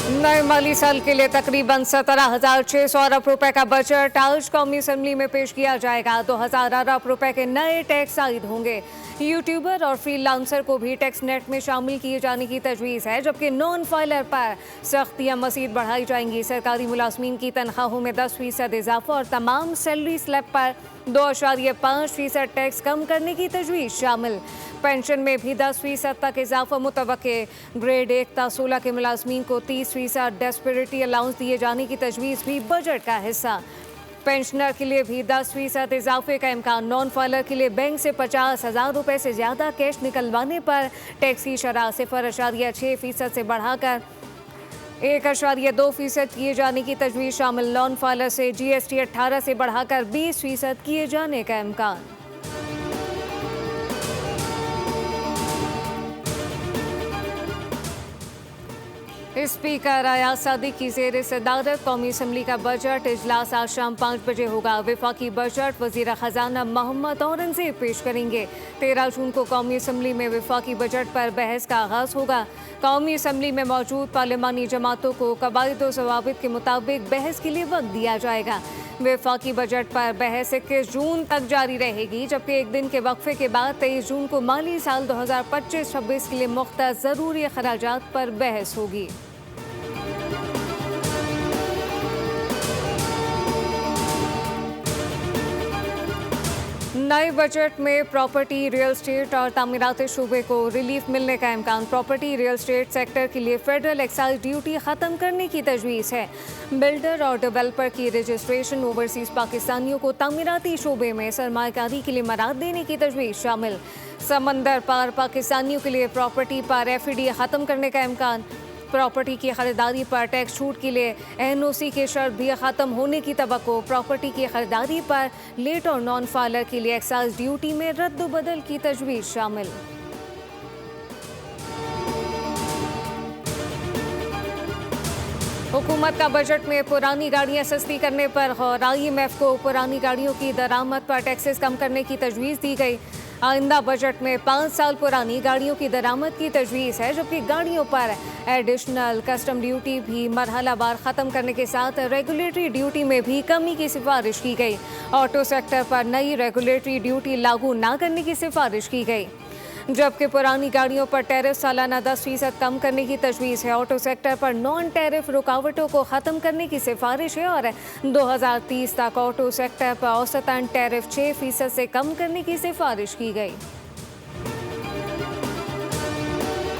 नए माली साल के लिए तकरीबन 17,600 अरब रुपए का बजट आज कौमी असेंबली में पेश किया जाएगा। 2,000 अरब रुपए के नए टैक्स आयद होंगे। यूट्यूबर और फ्रीलांसर को भी टैक्स नेट में शामिल किए जाने की तजवीज़ है, जबकि नॉन फाइलर पर सख्तियां मज़ीद बढ़ाई जाएंगी। सरकारी मुलाजमीन की तनख्वाहों में 10% इजाफा और तमाम सैलरी स्लैब पर 2.5% टैक्स कम करने की तजवीज़ शामिल। पेंशन में भी 10% तक इजाफा मुतवक्के। ग्रेड 1 ता 16 के मुलाजमीन को 30% डेस्परेटी अलाउंस दिए जाने की तजवीज़ भी बजट का हिस्सा। पेंशनर के लिए भी 10% इजाफे का इम्कान। नॉन फाइलर के लिए बैंक से 50,000 रुपये से ज़्यादा कैश निकलवाने पर टैक्स की शरह 0.6% से बढ़ाकर 1.2% किए जाने की तजवीज़ शामिल। नॉन फाइलर से GST 18 से बढ़ाकर 20% किए जाने का इम्कान। स्पीकर अयाज सादिक की ज़ेर सदारत कौमी असम्बली का बजट इजलास आज शाम 5 बजे होगा। वफाकी बजट वज़ीर ख़जाना मोहम्मद औरंगज़ेब पेश करेंगे। 13 जून को कौमी असम्बली में वफाकी बजट पर बहस का आगाज़ होगा। कौमी असम्बली में मौजूद पार्लिमानी जमातों को कवायद व ज़वाबित के मुताबिक बहस के लिए वक्त दिया जाएगा। वफाकी बजट पर बहस 21 जून तक जारी रहेगी, जबकि एक दिन के वक्फे के बाद 23 जून को माली साल 2025-26 के लिए मुख्तस ज़रूरी अखराजात पर बहस होगी। नए बजट में प्रॉपर्टी, रियल स्टेट और तामीराती शोबे को रिलीफ मिलने का इम्कान। प्रॉपर्टी रियल स्टेट सेक्टर के लिए फेडरल एक्साइज ड्यूटी ख़त्म करने की तजवीज़ है। बिल्डर और डेवलपर की रजिस्ट्रेशन, ओवरसीज़ पाकिस्तानियों को तामीराती शोबे में सरमायाकारी के लिए मराद देने की तजवीज़ शामिल। समंदर पार पाकिस्तानियों के लिए प्रॉपर्टी पर FED ख़त्म करने का इम्कान। प्रॉपर्टी की खरीदारी पर टैक्स छूट के लिए NOC के शर्त भी ख़त्म होने की तवक्को। प्रॉपर्टी की खरीदारी पर लेट और नॉन फाइलर के लिए एक्साइज ड्यूटी में रद्द-बदल की तजवीज़ शामिल। हुकूमत का बजट में पुरानी गाड़ियां सस्ती करने पर गौर। IMF को पुरानी गाड़ियों की दरामद पर टैक्सेस कम करने की तजवीज़ दी गई। आइंदा बजट में 5 साल पुरानी गाड़ियों की दरामद की तजवीज़ है, जबकि गाड़ियों पर एडिशनल कस्टम ड्यूटी भी मरहलावार ख़त्म करने के साथ रेगुलेटरी ड्यूटी में भी कमी की सिफारिश की गई। ऑटो सेक्टर पर नई रेगुलेटरी ड्यूटी लागू न करने की सिफारिश की गई, जबकि पुरानी गाड़ियों पर टैरिफ सालाना 10% कम करने की तजवीज़ है। ऑटो सेक्टर पर नॉन टैरिफ रुकावटों को ख़त्म करने की सिफारिश है और 2030 तक ऑटो सेक्टर पर औसतन टैरिफ 6% से कम करने की सिफारिश की गई।